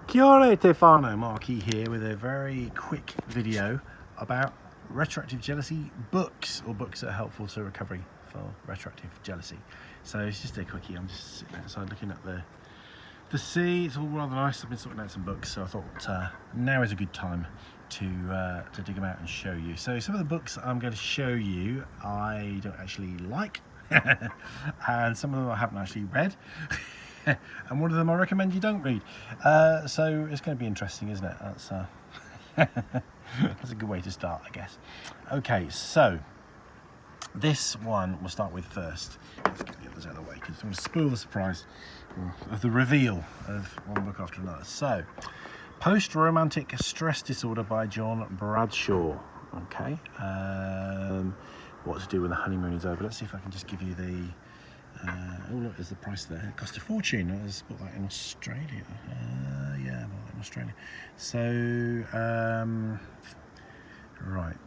Kia ora Stefano, Markie here with a very quick video about retroactive jealousy books, or books that are helpful to recovery for retroactive jealousy. So it's just a quickie. I'm just sitting outside looking at the sea. It's all rather nice. I've been sorting out some books, so I thought now is a good time to dig them out and show you. So some of the books I'm going to show you I don't actually like and some of them I haven't actually read. And one of them I recommend you don't read. So it's going to be interesting, isn't it? That's that's a good way to start, I guess. Okay, so this one we'll start with first. Let's get the others out of the way because I'm going to spoil the surprise of the reveal of one book after another. So, Post-Romantic Stress Disorder by John Bradshaw. Okay, what to do when the honeymoon is over. Let's see if I can just give you the oh look, there's the price there. It cost a fortune. Let's put that in Australia. Yeah, well, in Australia. So right,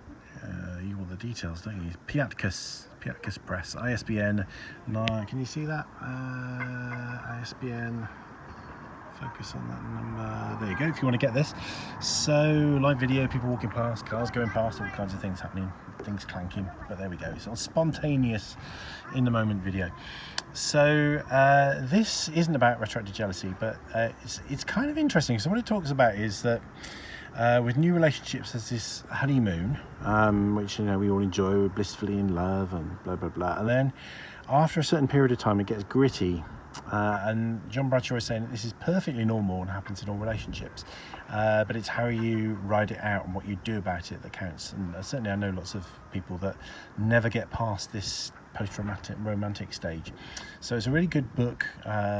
you want the details, don't you? Piatkus Press, ISBN 9. Can you see that? ISBN. Focus on that number. There you go. If you want to get this. So live video, people walking past, cars going past, all kinds of things happening, things clanking. But there we go. It's a spontaneous, in the moment video. So this isn't about retroactive jealousy, but it's kind of interesting. So what it talks about is that with new relationships, there's this honeymoon, which we all enjoy. We're blissfully in love and blah blah blah. And then after a certain period of time, it gets gritty. And John Bradshaw is saying that this is perfectly normal and happens in all relationships, but it's how you ride it out and what you do about it that counts. And certainly I know lots of people that never get past this post-romantic stage. So it's a really good book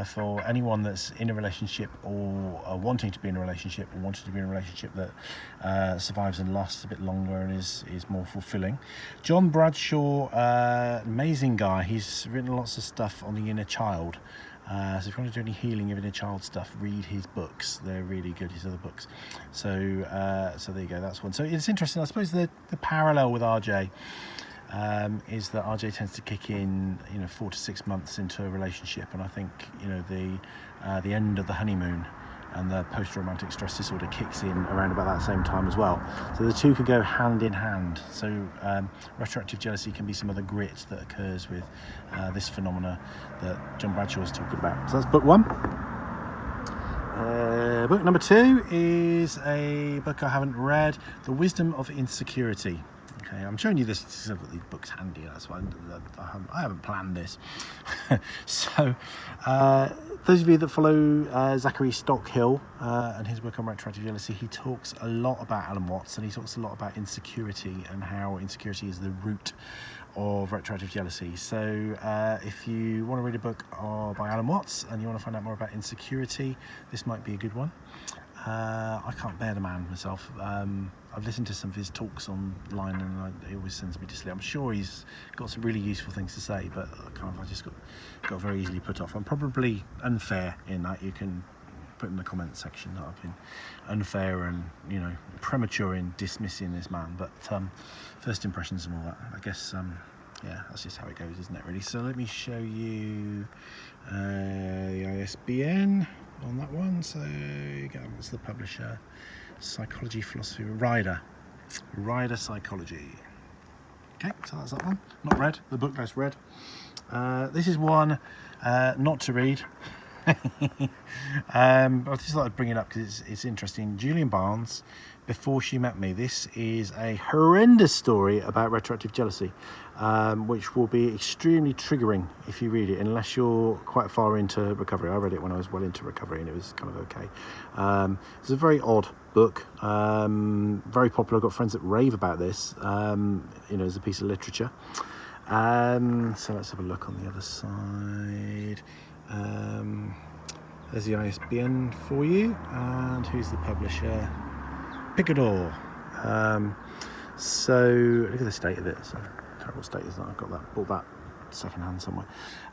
for anyone that's in a relationship or wanting to be in a relationship, or wanting to be in a relationship that survives and lasts a bit longer and is more fulfilling. John Bradshaw, amazing guy. He's written lots of stuff on the inner child. So if you want to do any healing of inner child stuff, read his books. They're really good, his other books. So so there you go, that's one. So it's interesting. I suppose the parallel with RJ is that RJ tends to kick in 4 to 6 months into a relationship, and I think the end of the honeymoon and the post-romantic stress disorder kicks in around about that same time as well. So the two can go hand in hand. So retroactive jealousy can be some of the grit that occurs with this phenomena that John Bradshaw is talking about. So that's book one. Book number two is a book I haven't read, The Wisdom of Insecurity. Okay, I'm showing you this because I've got these books handy. That's why I haven't planned this. So, those of you that follow Zackary Stockhill and his work on retroactive jealousy, he talks a lot about Alan Watts, and he talks a lot about insecurity and how insecurity is the root of retroactive jealousy. So if you want to read a book by Alan Watts and you want to find out more about insecurity, this might be a good one. I can't bear the man myself. I've listened to some of his talks online, and he always sends me to sleep. I'm sure he's got some really useful things to say, but I just got very easily put off. I'm probably unfair in that. You can put in the comment section that I've been unfair and premature in dismissing this man. But first impressions and all that, I guess. Yeah, that's just how it goes, isn't it, really? So let me show you the ISBN on that one. So what's the publisher? Psychology, Philosophy, Rider Psychology. Okay, so that's that one. Not read. The book that's read. This is one not to read. I just thought I'd bring it up because it's interesting. Julian Barnes, Before She Met Me. This is a horrendous story about retroactive jealousy, which will be extremely triggering if you read it, unless you're quite far into recovery. I read it when I was well into recovery, and it was kind of okay. It's a very odd book, very popular. I've got friends that rave about this, as a piece of literature. So let's have a look on the other side. There's the ISBN for you, and who's the publisher? Picador. So look at the state of it. It's a terrible state, isn't it? I've got that, bought that secondhand somewhere.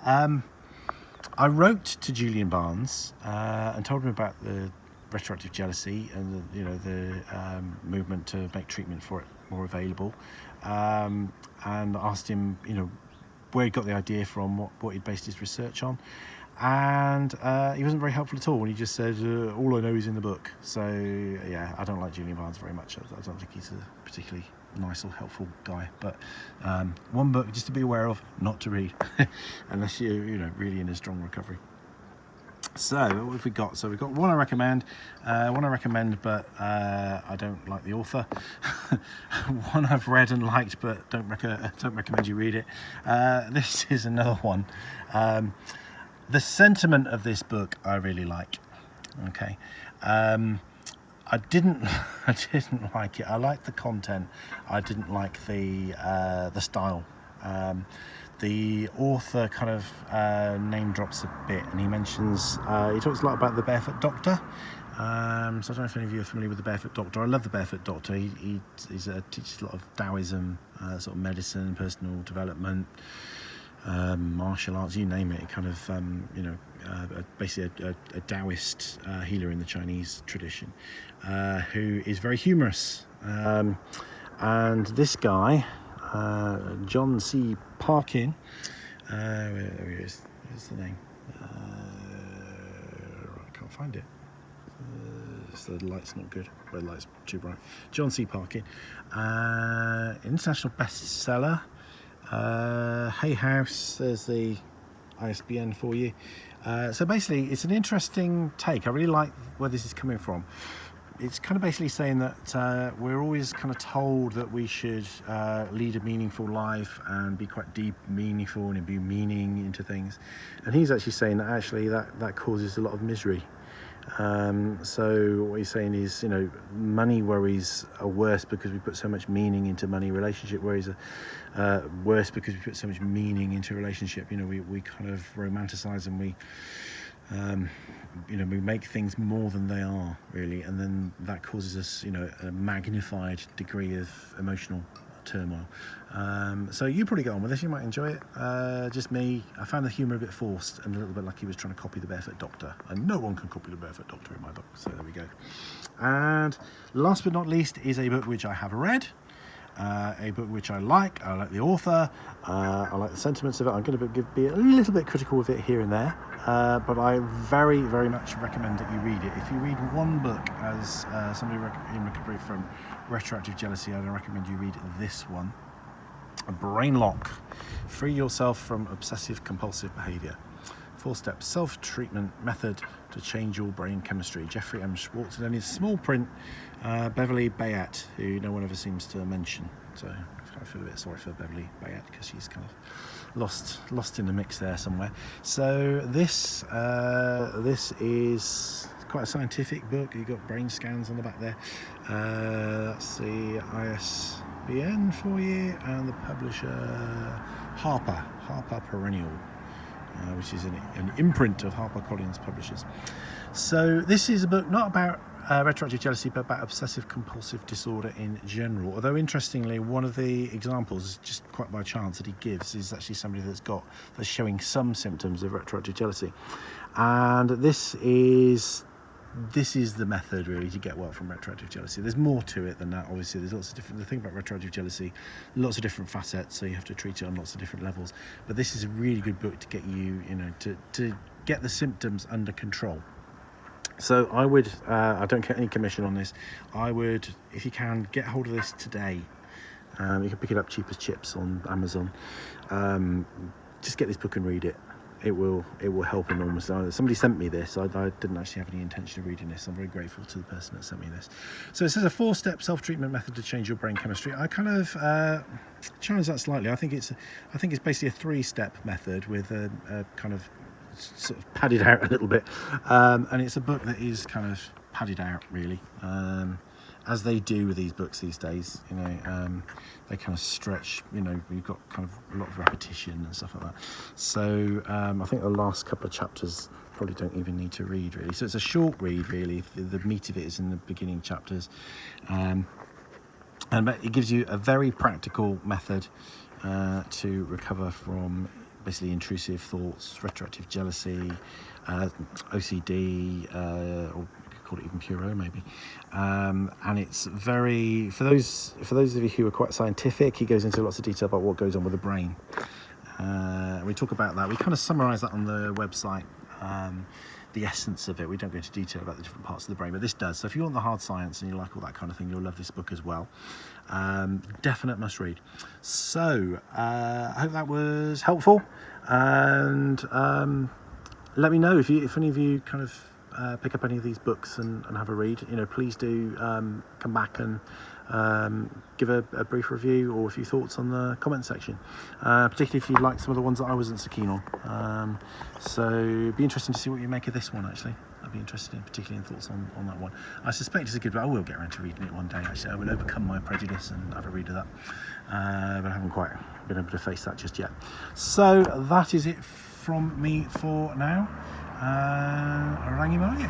I wrote to Julian Barnes and told him about the retroactive jealousy and the movement to make treatment for it more available, and asked him where he got the idea from, what he'd based his research on. and he wasn't very helpful at all. And he just said, all I know is in the book. So yeah, I don't like Julian Barnes very much. I don't think he's a particularly nice or helpful guy. But one book just to be aware of, not to read unless you're really in a strong recovery. So what have we got? So we've got one I recommend, but I don't like the author. One I've read and liked, but don't recommend you read it. This is another one. The sentiment of this book I really like. Okay, I didn't like it. I liked the content. I didn't like the style. The author kind of name drops a bit, and he mentions, he talks a lot about the Barefoot Doctor. So I don't know if any of you are familiar with the Barefoot Doctor. I love the Barefoot Doctor. He teaches a lot of Taoism, sort of medicine, personal development, martial arts, you name it. Kind of, basically a Taoist healer in the Chinese tradition, who is very humorous. And this guy, John C. Parkin, there he is. Where's the name? I can't find it. So the light's not good. The light's too bright. John C. Parkin, international bestseller. Hay House. There's the ISBN for you. So basically, it's an interesting take. I really like where this is coming from. It's kind of basically saying that we're always kind of told that we should lead a meaningful life and be quite deep, meaningful, and imbue meaning into things. And he's actually saying that actually that causes a lot of misery. So what he's saying is, money worries are worse because we put so much meaning into money. Relationship worries are worse because we put so much meaning into a relationship. We kind of romanticize and we make things more than they are, really, and then that causes us, a magnified degree of emotional turmoil. So you probably get on with this, you might enjoy it. Just me, I found the humour a bit forced and a little bit like he was trying to copy the Barefoot Doctor, and no one can copy the Barefoot Doctor in my book, so there we go. And last but not least is a book which I have read. A book which I like the author, I like the sentiments of it. I'm going to be a little bit critical of it here and there, but I very, very much recommend that you read it. If you read one book as somebody in recovery from retroactive jealousy, I'd recommend you read this one, Brain Lock, Free Yourself from Obsessive Compulsive Behaviour. 4-step self-treatment method to change your brain chemistry. Jeffrey M. Schwartz, and then his small print, Beverly Bayat, who no one ever seems to mention. So I feel a bit sorry for Beverly Bayat because she's kind of lost in the mix there somewhere. So this is quite a scientific book. You've got brain scans on the back there. That's the ISBN for you, and the publisher Harper Perennial. Which is an imprint of HarperCollins Publishers. So this is a book not about retroactive jealousy, but about obsessive compulsive disorder in general. Although interestingly, one of the examples, just quite by chance, that he gives is actually somebody that's showing some symptoms of retroactive jealousy. And this is the method really to get well from retroactive jealousy. There's more to it than that, obviously. There's lots of different, the thing about retroactive jealousy, lots of different facets, so you have to treat it on lots of different levels. But this is a really good book to get you, to get the symptoms under control. So I would, I don't get any commission on this, I would, if you can, get hold of this today. You can pick it up cheap as chips on Amazon. Just get this book and read it. It will help enormously. Somebody sent me this. I didn't actually have any intention of reading this. I'm very grateful to the person that sent me this. So it says a 4-step self-treatment method to change your brain chemistry. I kind of challenge that slightly. I think it's basically a 3-step method with a kind of sort of padded out a little bit, and it's a book that is kind of padded out really, as they do with these books these days. They kind of stretch, you've got kind of a lot of repetition and stuff like that. So I think the last couple of chapters probably don't even need to read really. So it's a short read really. The meat of it is in the beginning chapters, and it gives you a very practical method to recover from basically intrusive thoughts, retroactive jealousy, OCD, or call it even pure O maybe, and it's very, for those of you who are quite scientific, he goes into lots of detail about what goes on with the brain. We talk about that, we kind of summarize that on the website, the essence of it. We don't go into detail about the different parts of the brain, but this does. So if you want the hard science and you like all that kind of thing, you'll love this book as well. Definite must read. So I hope that was helpful, and let me know if any of you kind of pick up any of these books and have a read. You know, please do come back and give a brief review or a few thoughts on the comment section, particularly if you like some of the ones that I wasn't so keen on. So it'd be interesting to see what you make of this one. Actually, I'd be interested in particularly in thoughts on that one. I suspect it's a good book. I will get around to reading it one day. Actually, I will overcome my prejudice and have a read of that, but I haven't quite been able to face that just yet. So that is it from me for now. Rangimarie.